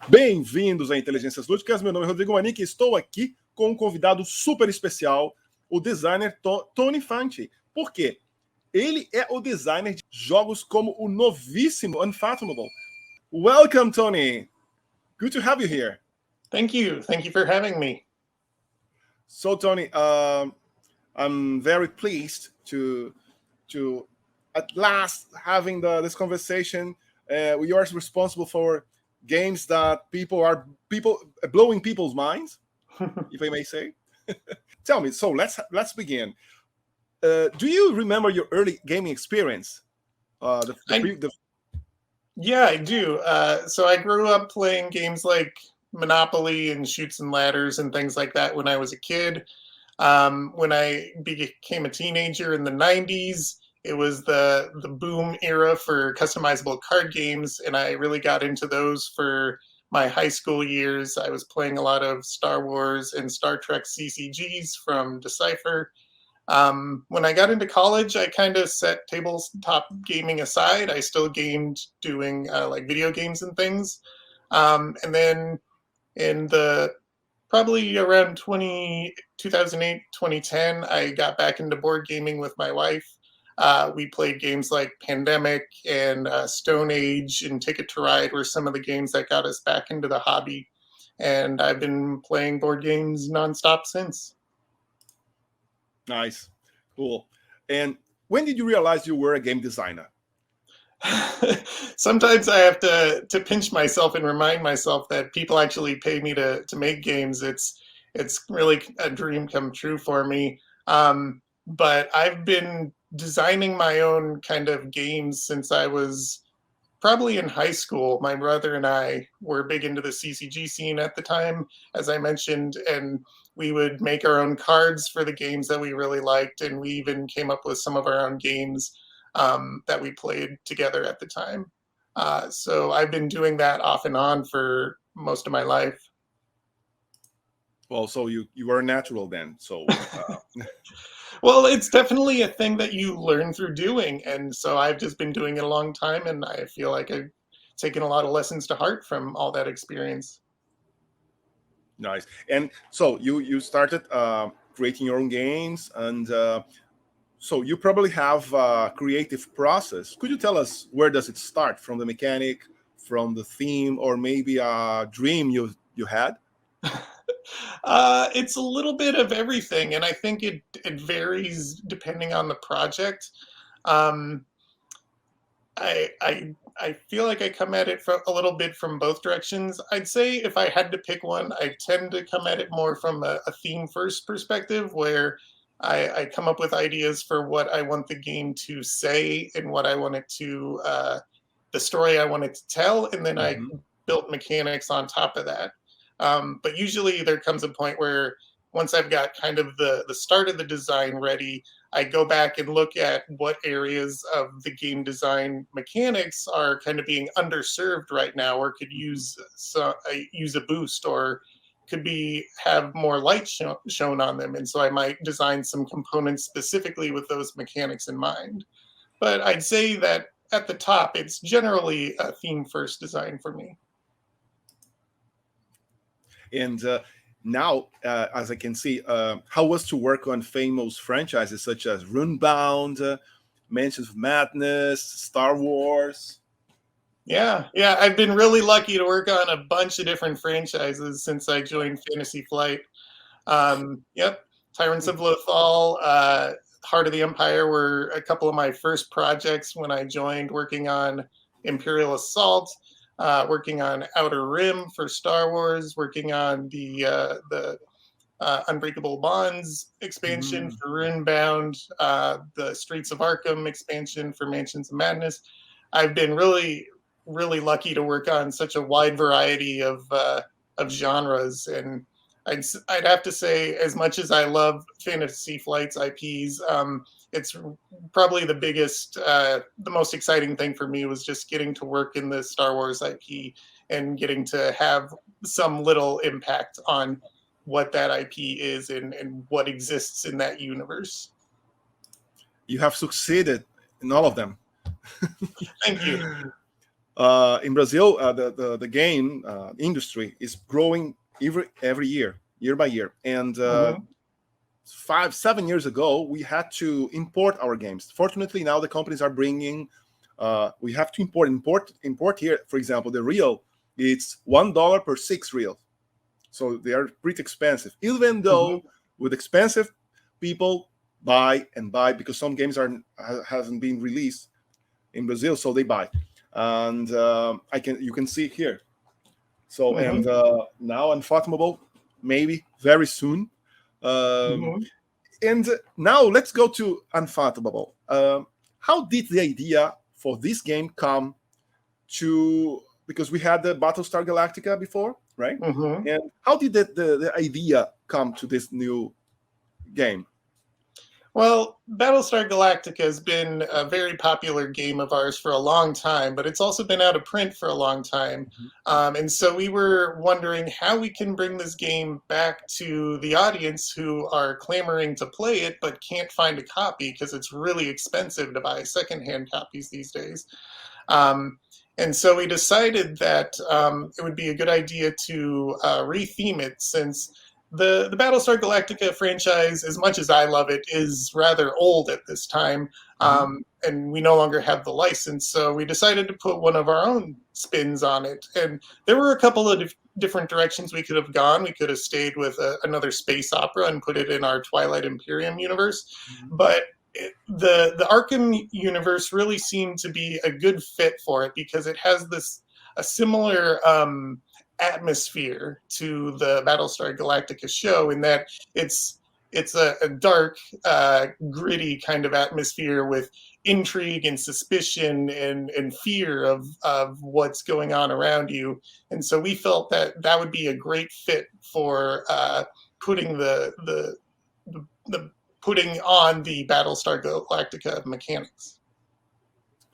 Bem-vindos a Inteligências Lúdicas, meu nome é Rodrigo Manique e estou aqui com um convidado super especial, o designer Tony Fanchi. Por quê? Ele é o designer de jogos como o novíssimo Unfathomable. Welcome, Tony! Good to have you here. Thank you for having me. So, Tony, I'm very pleased to at last having this conversation. You are responsible for games that people blowing people's minds, if I may say. Tell me, so let's begin. Do you remember your early gaming experience? Yeah, I do. So I grew up playing games like Monopoly and Chutes and Ladders and things like that when I was a kid. When I became a teenager in the 90s, it was the boom era for customizable card games, and I really got into those for my high school years. I was playing a lot of Star Wars and Star Trek CCGs from Decipher. When I got into college, I kind of set tabletop gaming aside. I still gamed doing like video games and things. And then in the probably around 2008, 2010, I got back into board gaming with my wife. We played games like Pandemic and Stone Age and Ticket to Ride were some of the games that got us back into the hobby. And I've been playing board games nonstop since. Nice. Cool. And when did you realize you were a game designer? Sometimes I have to pinch myself and remind myself that people actually pay me to make games. It's really a dream come true for me. But I've been designing my own kind of games since I was probably in high school. My brother and I were big into the CCG scene at the time, as I mentioned, and we would make our own cards for the games that we really liked, and we even came up with some of our own games that we played together at the time. So I've been doing that off and on for most of my life. Well, so you are natural then. So well, it's definitely a thing that you learn through doing, and so I've just been doing it a long time, and I feel like I've taken a lot of lessons to heart from all that experience. Nice. And so you started creating your own games, and so you probably have a creative process. Could you tell us where does it start? From the mechanic, from the theme, or maybe a dream you had? It's a little bit of everything, and I think it varies depending on the project. Um, I feel like I come at it from a little bit from both directions. I'd say if I had to pick one, I tend to come at it more from a theme first perspective, where I come up with ideas for what I want the game to say and what I want it to, the story I want it to tell, and then I built mechanics on top of that. But usually there comes a point where once I've got kind of the start of the design ready, I go back and look at what areas of the game design mechanics are kind of being underserved right now, or could use a boost, or could have more light shown on them. And so I might design some components specifically with those mechanics in mind. But I'd say that at the top, it's generally a theme first design for me. And now, as I can see, how was to work on famous franchises such as Runebound, Mansions of Madness, Star Wars? Yeah, I've been really lucky to work on a bunch of different franchises since I joined Fantasy Flight. Tyrants of Lothal, Heart of the Empire were a couple of my first projects when I joined, working on Imperial Assault, working on Outer Rim for Star Wars, working on the Unbreakable Bonds expansion for Runebound, the Streets of Arkham expansion for Mansions of Madness. I've been really lucky to work on such a wide variety of genres, and I'd have to say, as much as I love Fantasy Flight's IPs, it's probably the most exciting thing for me was just getting to work in the Star Wars IP and getting to have some little impact on what that IP is and what exists in that universe. You have succeeded in all of them. Thank you. In Brazil, the game industry is growing every year, year by year. And Mm-hmm. 7 years ago, we had to import our games. Fortunately, now the companies are bringing. We have to import here. For example, the reel, it's $1 per 6 reels, so they are pretty expensive. Even though with expensive, people buy and buy because some games hasn't been released in Brazil, so they buy. And you can see here. So and now Unfathomable, maybe very soon. And now let's go to Unfathomable. How did the idea for this game come to? Because we had the Battlestar Galactica before, right? Mm-hmm. And how did the idea come to this new game? Well, Battlestar Galactica has been a very popular game of ours for a long time, but it's also been out of print for a long time. And so we were wondering how we can bring this game back to the audience who are clamoring to play it but can't find a copy because it's really expensive to buy secondhand copies these days. And so we decided that it would be a good idea to retheme it, since the Battlestar Galactica franchise, as much as I love it, is rather old at this time, and we no longer have the license. So we decided to put one of our own spins on it. And there were a couple of different directions we could have gone. We could have stayed with another space opera and put it in our Twilight Imperium universe. But the Arkham universe really seemed to be a good fit for it because it has a similar atmosphere to the Battlestar Galactica show, in that it's a dark, gritty kind of atmosphere with intrigue and suspicion and fear of what's going on around you. And so we felt that would be a great fit for putting putting on the Battlestar Galactica mechanics.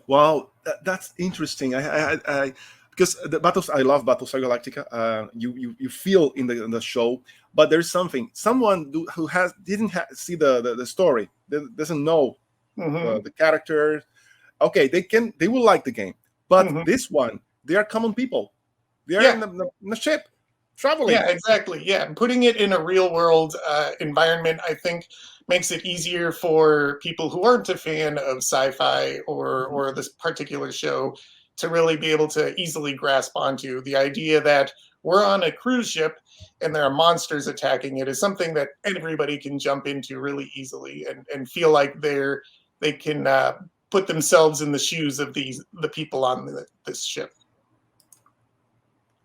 Wow, that's interesting. I because I love Battlestar Galactica. You feel in the show, but there's someone who didn't see the story, doesn't know the character. Okay, they will like the game, but this one, they are common people. They are in the ship traveling. Yeah, exactly. Yeah, and putting it in a real world environment, I think, makes it easier for people who aren't a fan of sci-fi or this particular show to really be able to easily grasp onto. The idea that we're on a cruise ship and there are monsters attacking it is something that everybody can jump into really easily and feel like they can put themselves in the shoes of the people on this ship.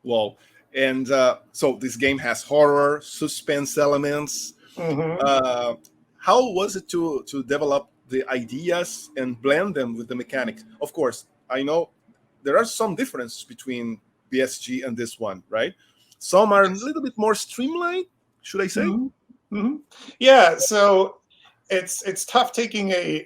Well, and so this game has horror, suspense elements. How was it to develop the ideas and blend them with the mechanics? Of course, I know there are some differences between BSG and this one, right? Some are a little bit more streamlined, should I say? Yeah, so it's tough taking a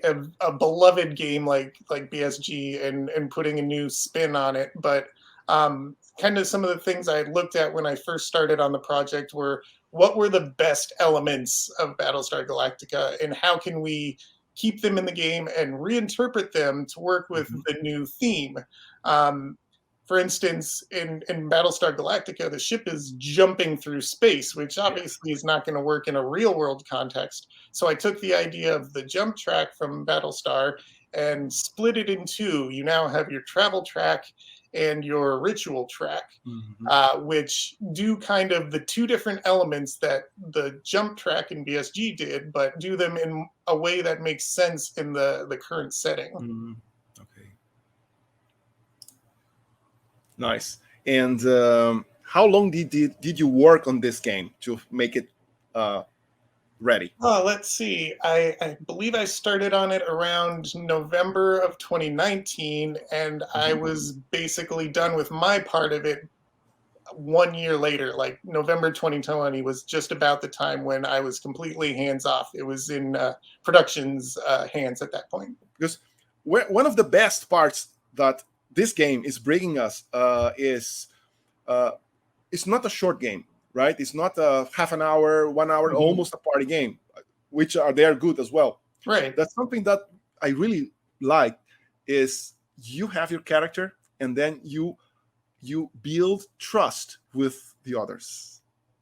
beloved game like BSG and putting a new spin on it, but kind of some of the things I had looked at when I first started on the project were, what were the best elements of Battlestar Galactica and how can we keep them in the game and reinterpret them to work with the new theme. For instance, in Battlestar Galactica, the ship is jumping through space, which obviously is not going to work in a real world context. So I took the idea of the jump track from Battlestar and split it in two. You now have your travel track and your ritual track, which do kind of the two different elements that the jump track in BSG did, but do them in a way that makes sense in the current setting. Okay. Nice. And how long did you work on this game to make it ready? Oh, let's see. I believe I started on it around November of 2019, and I was basically done with my part of it 1 year later. Like November 2020 was just about the time when I was completely hands off. It was in production's hands at that point. Because one of the best parts that this game is bringing us is it's not a short game, right? It's not a half an hour, 1 hour, almost a party game, which they're good as well. Right. That's something that I really like, is you have your character and then you build trust with the others.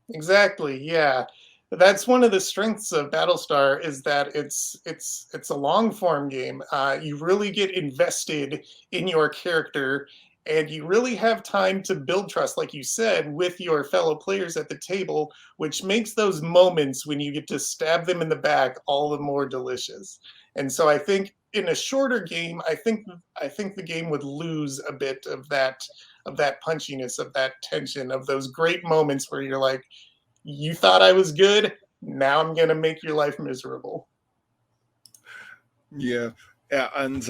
Exactly. Yeah. That's one of the strengths of Battlestar is that it's a long form game. You really get invested in your character, and you really have time to build trust, like you said, with your fellow players at the table, which makes those moments when you get to stab them in the back all the more delicious. And so I think in a shorter game, I think the game would lose a bit of that punchiness, of that tension, of those great moments where you're like, you thought I was good. Now I'm gonna make your life miserable. Yeah, and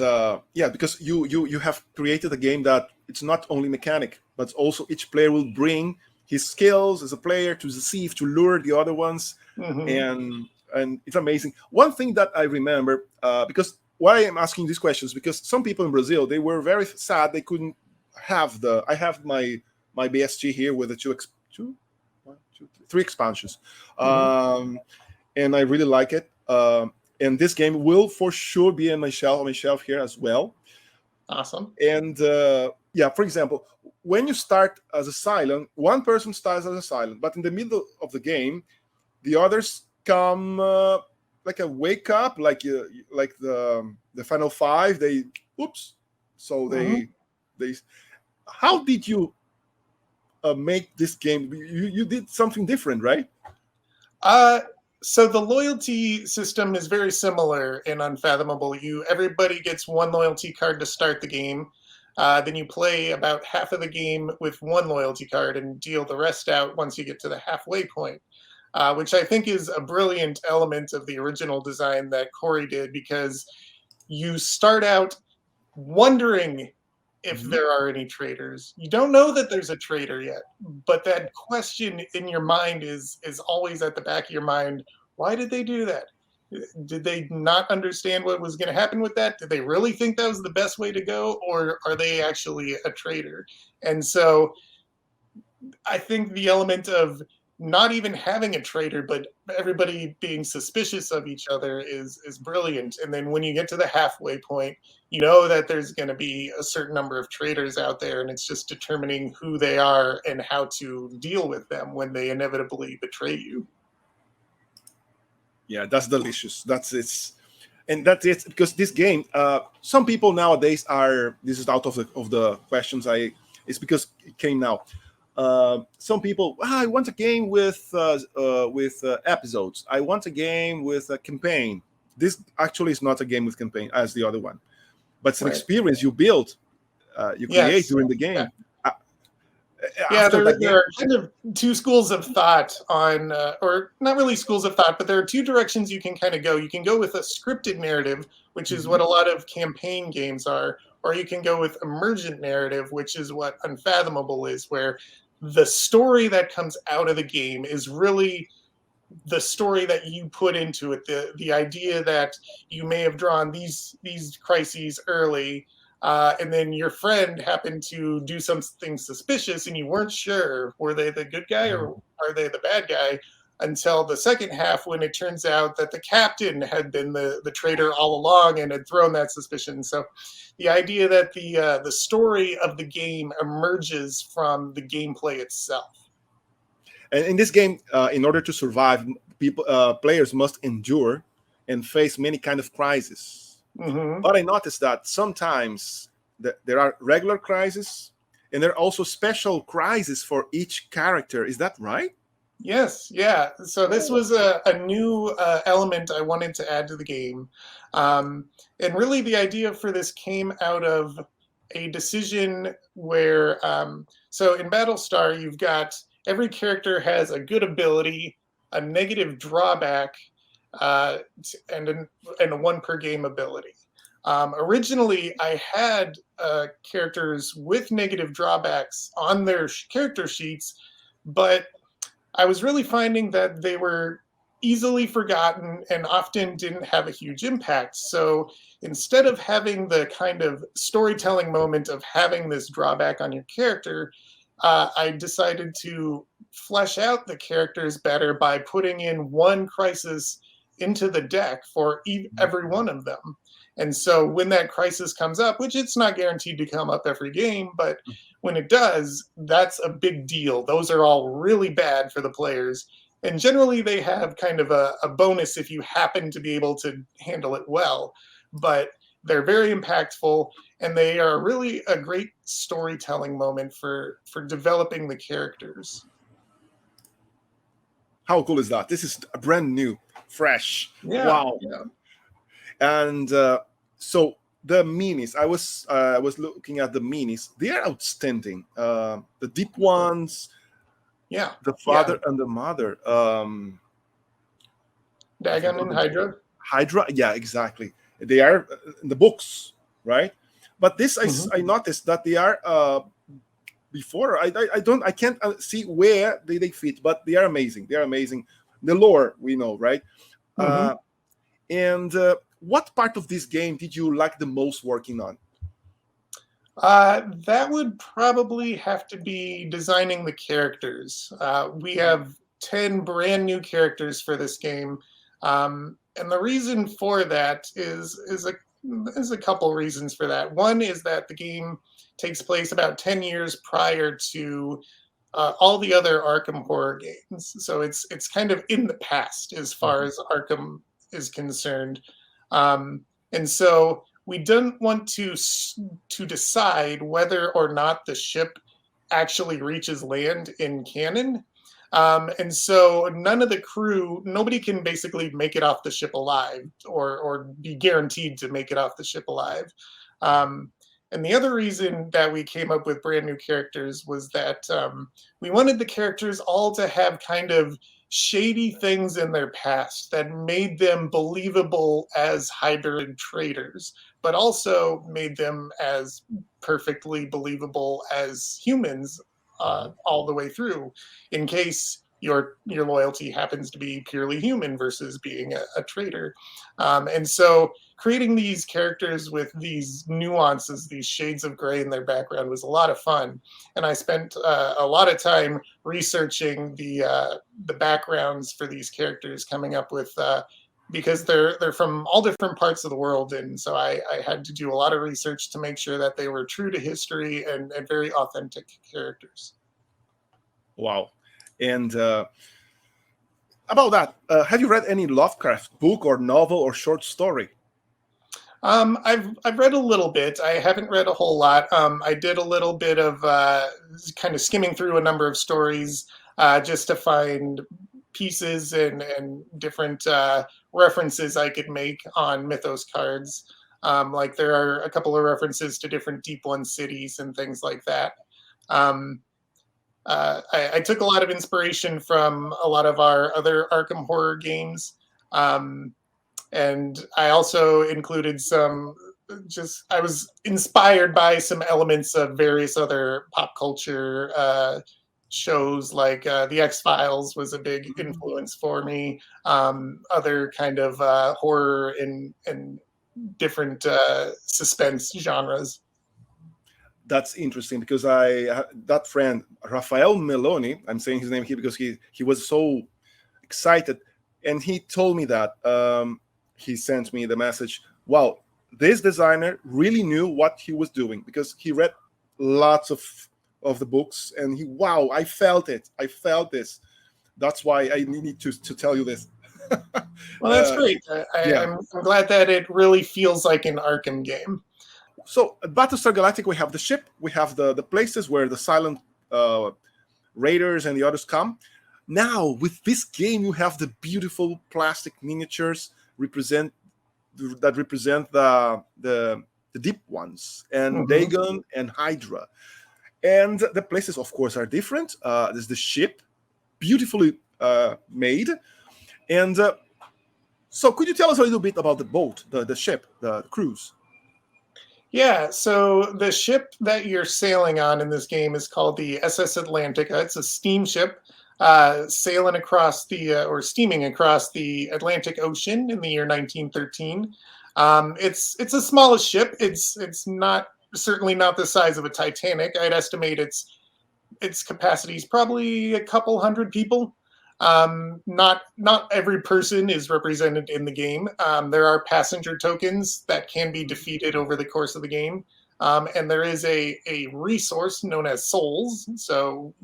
because you have created a game that it's not only mechanic, but also each player will bring his skills as a player to deceive, to lure the other ones, Mm-hmm. and it's amazing. One thing that I remember, because why I am asking these questions, because some people in Brazil, they were very sad they couldn't have I have my BSG here with the three expansions, Mm-hmm. and I really like it. And this game will for sure be on my shelf here as well. Awesome. And for example, when you start as a silent, one person starts as a silent, but in the middle of the game, the others come like a wake up, like the final five. They oops, so Mm-hmm. they. How did you make this game? You did something different, right? So the loyalty system is very similar in Unfathomable. Everybody gets one loyalty card to start the game. Then you play about half of the game with one loyalty card and deal the rest out once you get to the halfway point, which I think is a brilliant element of the original design that Corey did, because you start out wondering if Mhm. there are any traitors. You don't know that there's a traitor yet, but that question in your mind is always at the back of your mind. Why did they do that? Did they not understand what was going to happen with that? Did they really think that was the best way to go, or are they actually a traitor? And so I think the element of not even having a traitor, but everybody being suspicious of each other is brilliant. And then when you get to the halfway point, you know that there's going to be a certain number of traitors out there, and it's just determining who they are and how to deal with them when they inevitably betray you. Yeah, that's delicious. That's it. And that's it, because this game, some people nowadays are, this is out of the questions it's because it came now. Some people, I want a game with episodes. I want a game with a campaign. This actually is not a game with campaign as the other one, but it's an Right. experience you build, you create Yes. during the Yeah. game. Uh, Yeah, After there, that there game, are kind of two schools of thought on, or not really schools of thought, but there are two directions you can kind of go. You can go with a scripted narrative, which is what Mhm. a lot of campaign games are, or you can go with emergent narrative, which is what Unfathomable is, where the story that comes out of the game is really the story that you put into it, the idea that you may have drawn these crises early, and then your friend happened to do something suspicious, and you weren't sure, were they the good guy or are they the bad guy, until the second half, when it turns out that the captain had been the traitor all along and had thrown that suspicion. So the idea that the story of the game emerges from the gameplay itself. and in this game, in order to survive, players must endure and face many kind of crises. Mm-hmm. But I noticed that sometimes there are regular crises, and there are also special crises for each character. Is that right? Yes, yeah. So this was a new element I wanted to add to the game. And really, the idea for this came out of a decision where, so in Battlestar, you've got every character has a good ability, a negative drawback, and, and a one per game ability. Originally, I had characters with negative drawbacks on their character sheets, but I was really finding that they were easily forgotten and often didn't have a huge impact. So instead of having the kind of storytelling moment of having this drawback on your character, I decided to flesh out the characters better by putting in one crisis into the deck for every one of them. And so when that crisis comes up, which it's not guaranteed to come up every game, but when it does, that's a big deal. Those are all really bad for the players. And generally they have kind of a bonus if you happen to be able to handle it well. But they're very impactful, and they are really a great storytelling moment for developing the characters. How cool is that? This is brand new, fresh. Yeah, Wow. yeah. And so the Meanies, I was looking at the Meanies. They are outstanding. The deep ones, Yeah. the father and the mother. Dagon and Hydra. Hydra, yeah, exactly. They are in the books, right? But this, I noticed that they are before. I can't see where they fit, but they are amazing. They are amazing. The lore we know, right? And what part of this game did you like the most working on? That would probably have to be designing the characters. We have 10 brand new characters for this game. And the reason for that is a couple reasons for that. One is that the game takes place about 10 years prior to all the other Arkham Horror games. So it's kind of in the past as far as Arkham is concerned. And so we didn't want to decide whether or not the ship actually reaches land in canon. And so none of the crew, nobody can basically make it off the ship alive or be guaranteed to make it off the ship alive. And the other reason that we came up with brand new characters was that we wanted the characters all to have kind of shady things in their past that made them believable as Hydra traitors, but also made them as perfectly believable as humans all the way through, in case your loyalty happens to be purely human versus being a traitor. And so creating these characters with these nuances, these shades of gray in their background was a lot of fun. And I spent a lot of time researching the backgrounds for these characters, coming up with because they're from all different parts of the world, and so I had to do a lot of research to make sure that they were true to history and very authentic characters. Wow. And about that, have you read any Lovecraft book or novel or short story? I've read a little bit. I haven't read a whole lot. I did a little bit of kind of skimming through a number of stories just to find pieces and different references I could make on Mythos cards. Like there are a couple of references to different Deep One cities and things like that. I took a lot of inspiration from a lot of our other Arkham Horror games. And I also included I was inspired by some elements of various other pop culture shows, like The X-Files was a big influence for me. Other kind of horror and different suspense genres. That's interesting because that friend, Rafael Meloni, I'm saying his name here because he was so excited. And he told me that he sent me the message, wow, this designer really knew what he was doing because he read lots of the books and wow, I felt it. I felt this. That's why I need to tell you this. Well, that's great. I'm glad that it really feels like an Arkham game. So at Battlestar Galactic, we have the ship, we have the places where the silent raiders and the others come. Now, with this game, you have the beautiful plastic miniatures that represent the deep ones, and Dagon and Hydra. And the places, of course, are different. There's the ship, beautifully made. And so could you tell us a little bit about the boat, the ship, the cruise? Yeah, so the ship that you're sailing on in this game is called the SS Atlantica. It's a steamship sailing across or steaming across the Atlantic Ocean in the year 1913. It's the smallest ship. It's certainly not the size of a Titanic. I'd estimate its capacity is probably a couple hundred people. Not every person is represented in the game. There are passenger tokens that can be defeated over the course of the game. And there is a resource known as souls. So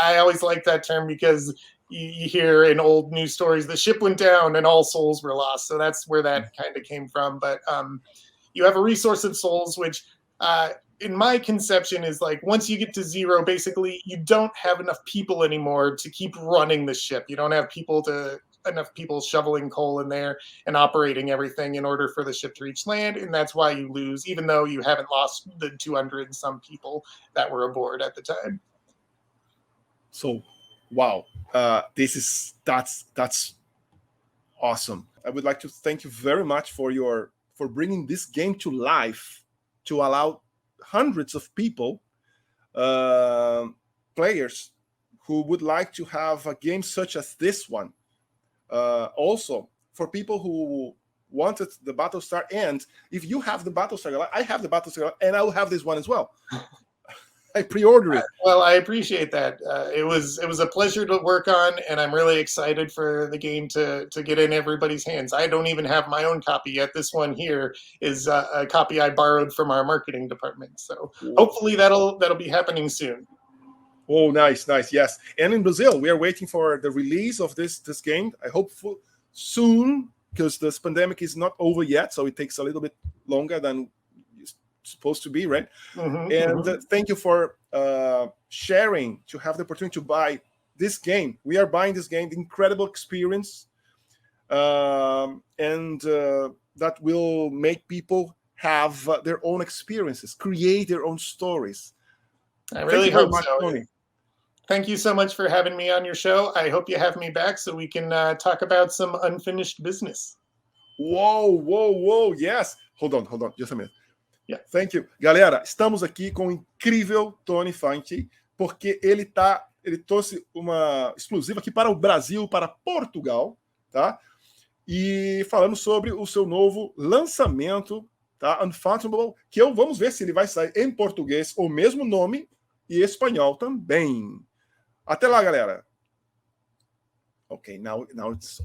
I always like that term because you hear in old news stories, the ship went down and all souls were lost. So that's where that kind of came from. But you have a resource of souls, which in my conception is like once you get to 0, basically you don't have enough people anymore to keep running the ship. You don't have enough people shoveling coal in there and operating everything in order for the ship to reach land, and that's why you lose, even though you haven't lost the 200 and some people that were aboard at the time. So, wow, that's awesome. I would like to thank you very much for bringing this game to life, to allow hundreds of people, players who would like to have a game such as this one. Also, for people who wanted the Battlestar, and if you have the Battlestar Galactic, I have the Battlestar Galactic, and I will have this one as well. I pre-ordered it. Well, I appreciate that. It was a pleasure to work on, and I'm really excited for the game to get in everybody's hands. I don't even have my own copy yet. This one here is a copy I borrowed from our marketing department. So hopefully that'll be happening soon. Oh, nice. Yes, and in Brazil, we are waiting for the release of this game. I hope soon, because this pandemic is not over yet, so it takes a little bit longer than supposed to be, right? Thank you for sharing, to have the opportunity to buy this game. We are buying this game, the incredible experience, and that will make people have their own experiences, create their own stories. I really hope so. Tony. Thank you so much for having me on your show. I hope you have me back so we can talk about some unfinished business. Whoa, yes. Hold on, just a minute. Yeah. Thank you. Galera, estamos aqui com o incrível Tony Fanchi, porque ele trouxe uma exclusiva aqui para o Brasil, para Portugal, tá? E falando sobre o seu novo lançamento, tá? Unfathomable, que vamos ver se ele vai sair em português, o mesmo nome, e espanhol também. Até lá, galera. Okay, now it's